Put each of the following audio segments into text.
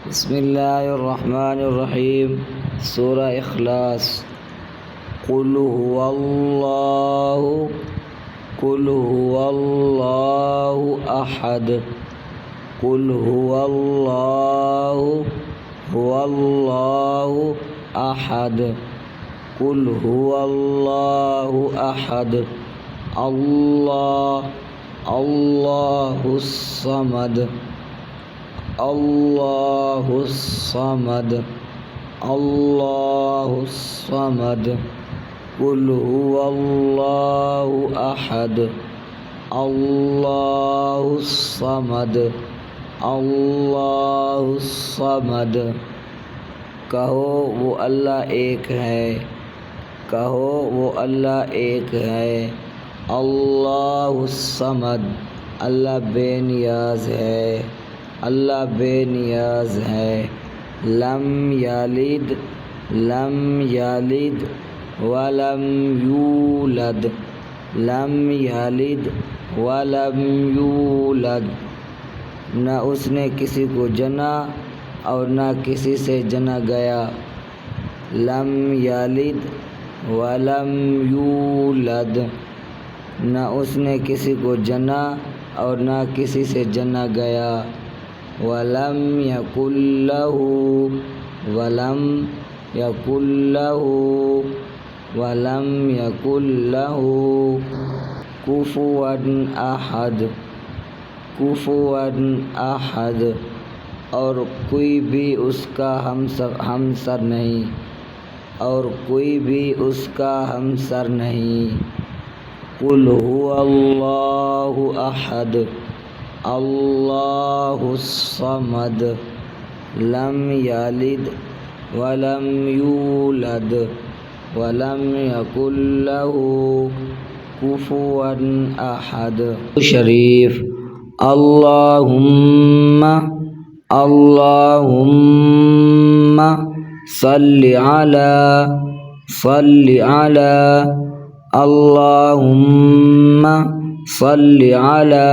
बिस्मिल्लाहिर्रहमानिर्रहीम। सूरा इखलास। कुल हुवल्लाहु अहद। कुल हुवल्लाहु अहद। कुल हुवल्लाहु अहद। अल्लाहुस समद। अल्लाहुस समद। अल्लाहुस समद। कुल हुवल्लाहु अहद। अल्लाहुस समद। अल्लाहुस समद। कहो वो अल्लाह एक है। कहो वो अल्लाह एक है। अल्लाहुस समद। अल्लाह बेनियाज है। अल्लाह बेनियाज है। लम यालिद वलम यूलद। लम यालिद वलम यूलद। न उसने किसी को जना और न किसी से जना गया। लम यालिद वलम यूलद। न उसने किसी को जना और न किसी से जना गया। वलम यकुल्लहु कुफुवन अहद। कुफुवन अहद। और कोई भी उसका हमसर नहीं। और कोई भी उसका हमसर नहीं। कुल हुवल्लाहु अहद। अल्लाहुस समद। लम यालिद वलम यूलद वलम यकुल्लहु कुफुवन अहद। शरीफ। अल्लाहुम्मा सल्लि अला अल्लाहुम्मा सल्लि अला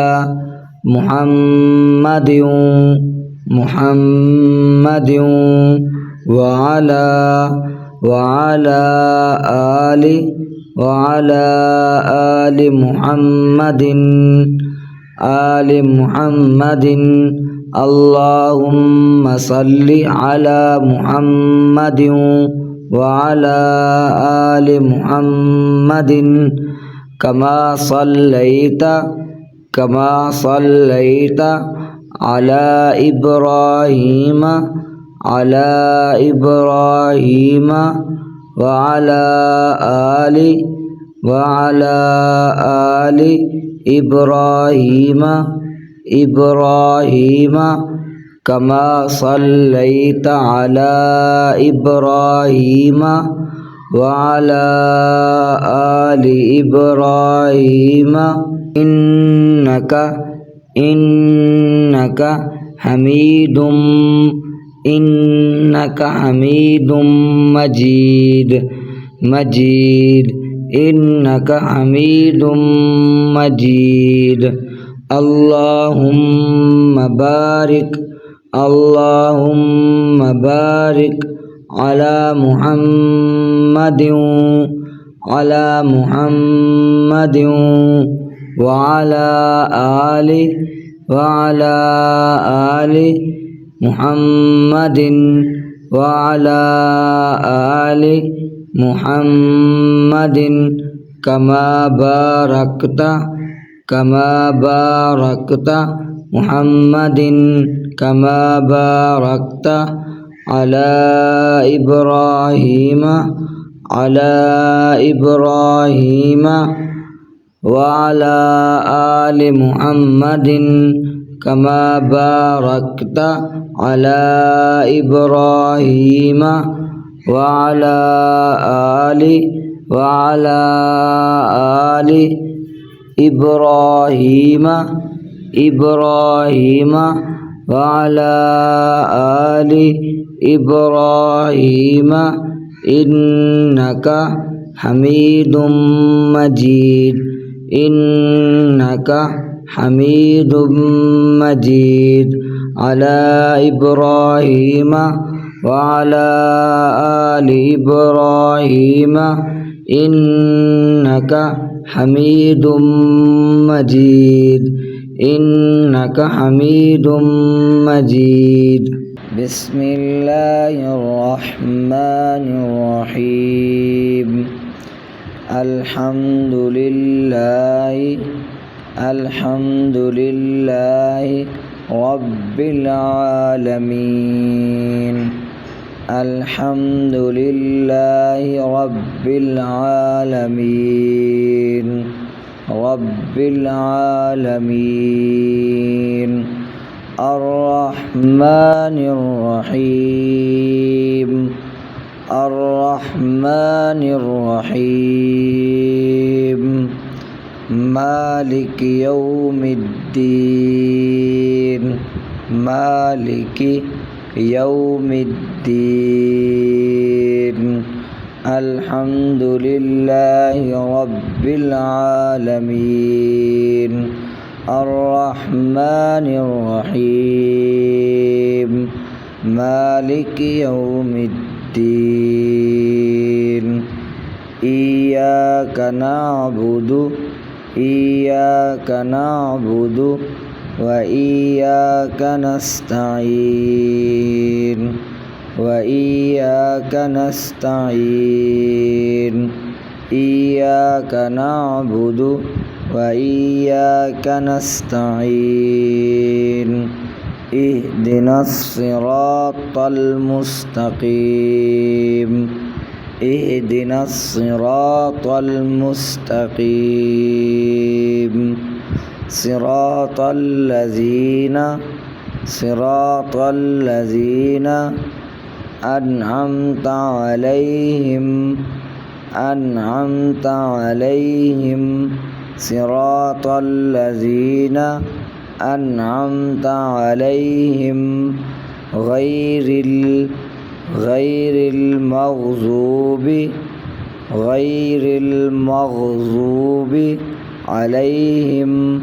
मुहम्मदिन वअला आलि मुहम्मदिन। अल्लाहुम्मा सल्लि अला मुहम्मदिन वअला आलि मुहम्मदिन कमा सल्लैता अला इब्राहीम वअला आलि इब्राहीम कमा सल्लैता अला इब्राहीम वअला आलि इब्राहीम इन्नका हमीदुम मजीद। इन्नका हमीदुम मजीद। अल्लाहुम्मा बारिक अला मुहम्मदिन वअला आलि मुहम्मदिन वअला आलि मुहम्मदिन कमा बारकता मुहम्मदिन कमा बारकता अला इब्राहीम वअला आलि मुहम्मदिन कमा बारकता अला इब्राहीम वअला आलि इब्राहीम वअला आलि इब्राहीम इन्नका हमीदुम मजीद। इन्नका हमीदुम मजीद। على إبراهيم وعلى آل إبراهيم إنك حميد مجيد إنك حميد مجيد. بسم الله الرحمن الرحيم. الحمد لله رب العالمين. الحمد لله رب العالمين. رب العالمين. الرحمن الرحيم. الرحمن الرحيم. مالك يوم الدين. مالك يوم الدين. الحمد لله رب العالمين. الرحمن الرحيم. مالك يوم الدين. إياك نعبد وإياك نستعين. وإياك نستعين. إياك نعبد وإياك نستعين. اهدنا الصراط المستقيم. اهدنا الصراط المستقيم. صراط الذين أنعمت عليهم. أنعمت عليهم. صراط الذين أنعمت عليهم غير المغضوب عليهم.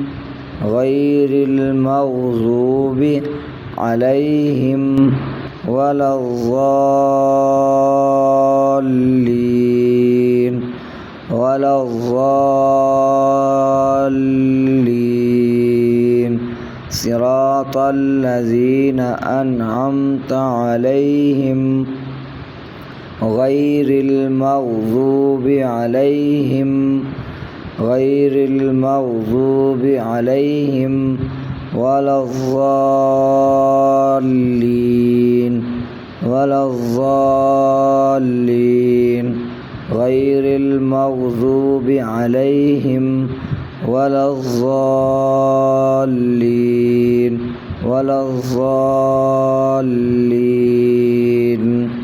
غير المغضوب عليهم ولا الضالين. ولا الضالين. صراط الذين أنعمت عليهم غير المغضوب عليهم. غير المغضوب عليهم ولا الضالين. ولا الضالين. غير المغضوب عليهم ولا الضالين. ولا الضالين.